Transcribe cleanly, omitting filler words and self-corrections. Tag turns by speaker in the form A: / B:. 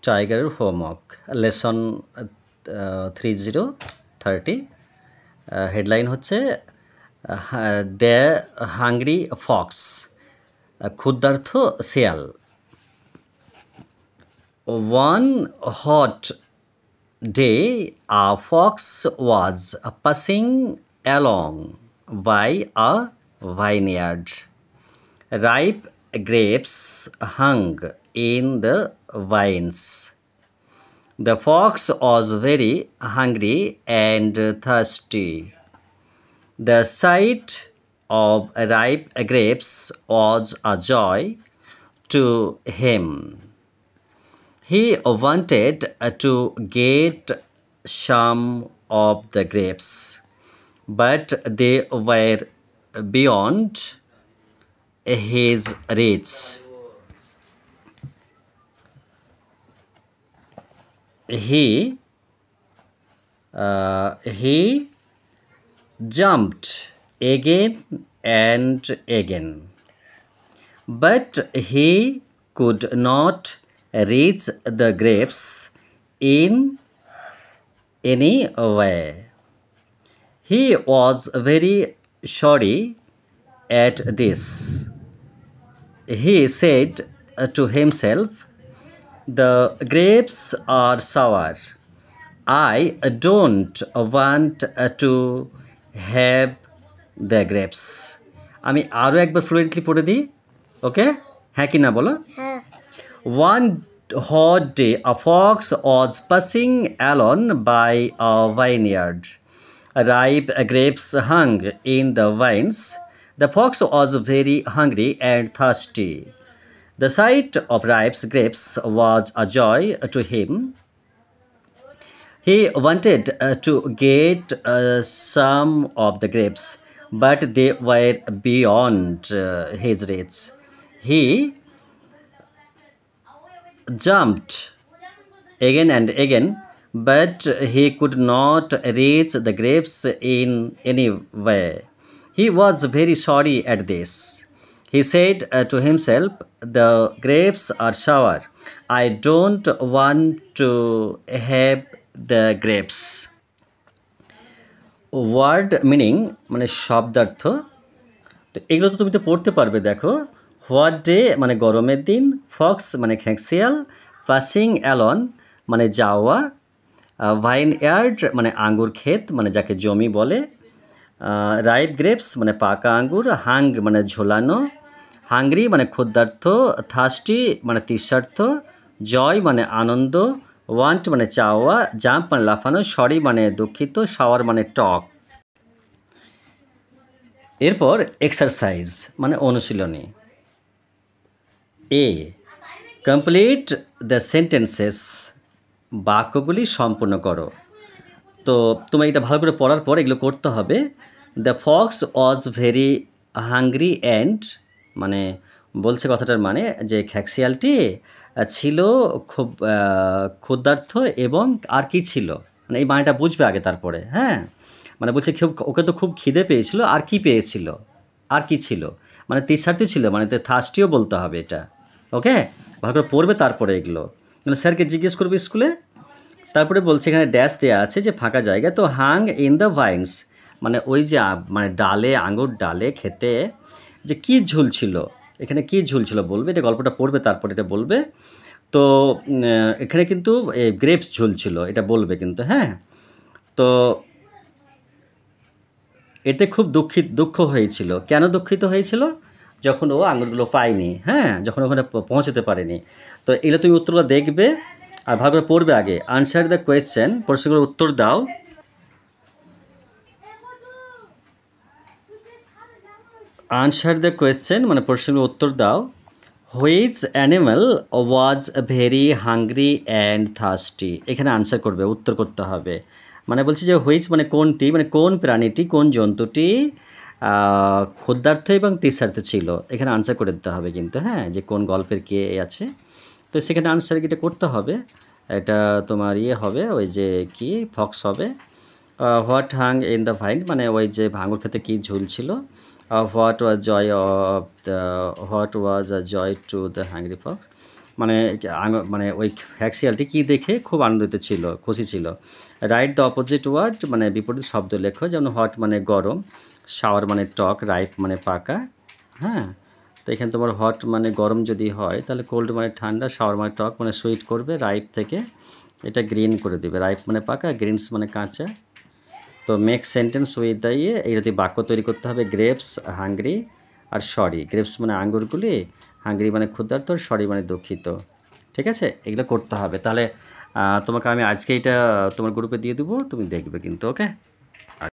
A: টাইগারের homework lesson 3030 headline হচ্ছে the hungry Fox ক্ষুধার্ত শিয়াল। One hot day a fox was passing along by a vineyard. Ripe grapes hung in the vines. The fox was very hungry and thirsty. The sight of ripe grapes was a joy to him. He wanted to get some of the grapes, but they were beyond his reach. He jumped again and again, but he could not reach the grapes in any way. He was very sorry at this. He said to himself, "The grapes are sour. I don't want to have the grapes." আমি আরও একবার fluently পড়ে দিই, ওকে? হ্যাঁ কি না বলো?
B: হ্যাঁ।
A: One hot day, a fox was passing along by a vineyard. Ripe grapes hung in the vines. The fox was very hungry and thirsty. The sight of ripe grapes was a joy to him. He wanted to get some of the grapes, but they were beyond his reach. He jumped again and again, but he could not reach the grapes in any way. He was very sorry at this. He said to himself, "The grapes are sour. I don't want to have the grapes." Word meaning মানে শব্দার্থ, তো এগুলো তো তুমি তো পড়তে পারবে। দেখো, হোয়াট ডে মানে গরমের দিন, ফক্স মানে খ্যাঁকশিয়াল, পাসিং অ্যালন মানে যাওয়া, ভাইন ইয়ার্ড মানে আঙ্গুর ক্ষেত মানে যাকে জমি বলে, রাইপ গ্রেপস মানে পাকা আঙ্গুর, হাং মানে ঝোলানো, হাংরি মানে ক্ষুধার্ত, থার্স্টি মানে তৃষ্ণার্ত, জয় মানে আনন্দ, ওয়ান্ট মানে চাওয়া, জাম্প মানে লাফানো, সরি মানে দুঃখিত, শাওয়ার মানে টক। এরপর এক্সারসাইজ মানে অনুশীলনী। এ, কমপ্লিট দ্য সেন্টেন্সেস, বাক্যগুলি সম্পূর্ণ করো। তো তুমি এটা ভালো করে পড়ার পর এগুলো করতে হবে। The Fox was very hungry and মানে বলছে কথাটার মানে যে খ্যাঁকশিয়ালটি ছিল খুব ক্ষুধার্ত এবং আর কি ছিল, মানে এই মানেটা বুঝবে আগে তারপরে। হ্যাঁ, মানে বলছে ওকে তো খুব খিদে পেয়েছিল, আর কি পেয়েছিল, আর কি ছিল, মানে তৃষ্ণার্থী ছিল, মানে থার্স্টিও বলতে হবে এটা। ওকে, ভালো করে পড়বে তারপরে এগুলো, মানে স্যারকে জিজ্ঞেস করবে স্কুলে। তারপরে বলছে এখানে ড্যাশ দেওয়া আছে যে ফাঁকা জায়গা, তো হাং ইন দ্য ভাইন্স মানে ওই যে মানে ডালে, আঙুর ডালে খেতে যে কী ঝুলছিল, এখানে কী ঝুলছিল বলবে, এটা গল্পটা পড়বে তারপরে এটা বলবে। তো এখানে কিন্তু গ্রেপস ঝুলছিল এটা বলবে কিন্তু। হ্যাঁ, তো এতে খুব দুঃখ হয়েছিল। কেন দুঃখিত হয়েছিল? যখন ও আঙুরগুলো পায়নি, হ্যাঁ, যখন ওখানে পৌঁছতে পারেনি। তো এগুলো তুমি উত্তরগুলো দেখবে আর ভালো করে পড়বে আগে। আনসার দ্য কোয়েশ্চেন, প্রশ্নগুলোর উত্তর দাও। আনসার দ্য কোয়েশ্চেন মানে প্রশ্নগুলোর উত্তর দাও। Which animal was very hungry and thirsty, এখানে আনসার করবে, উত্তর করতে হবে। মানে বলছি যে হুইচ মানে কোনটি, মানে কোন প্রাণীটি, কোন জন্তুটি ক্ষুধার্ত এবং তৃষ্ণার্ত ছিল, এখানে আনসার করে দিতে হবে কিন্তু। হ্যাঁ, যে কোন গল্পের কে আছে, তো সেখানে আনসার এটা করতে হবে। এটা তোমার ইয়ে হবে, ওই যে কি ফক্স হবে। What Hang in the vine মানে ওই যে ভাঙুর খেতে কী ঝুলছিল। What was joy of the, what was a joy to the hungry fox. মানে মানে ওই ফ্যাক্সিয়ালটি কী দেখে খুব আনন্দিত ছিল, খুশি ছিল। রাইট দ্য অপোজিট ওয়ার্ড, মানে বিপরীত শব্দ লেখো, যেমন হট মানে গরম, শাওয়ার মানে টক, রাইপ মানে পাকা। হ্যাঁ, তো এখানে তোমার হট মানে গরম যদি হয় তাহলে কোল্ড মানে ঠান্ডা, শাওয়ার মানে টক মানে সুইট করবে, রাইপ থেকে এটা গ্রিন করে দেবে, রাইপ মানে পাকা, গ্রিনস মানে কাঁচা। তো মেক সেন্টেন্স উইথ দ্য ইয়ে, এইটা দিয়ে বাক্য তৈরি করতে হবে। গ্রেপস হাঙ্গরি আর সরি, গ্রেপস মানে আঙ্গুরগুলি, হাঙ্গরি মানে ক্ষুধার্ত, সরি মানে দুঃখিত। ঠিক আছে, এগুলো করতে হবে। তাহলে তোমাকে আমি আজকে এটা তোমার গ্রুপে দিয়ে দেবো, তুমি দেখবে কিন্তু। ওকে।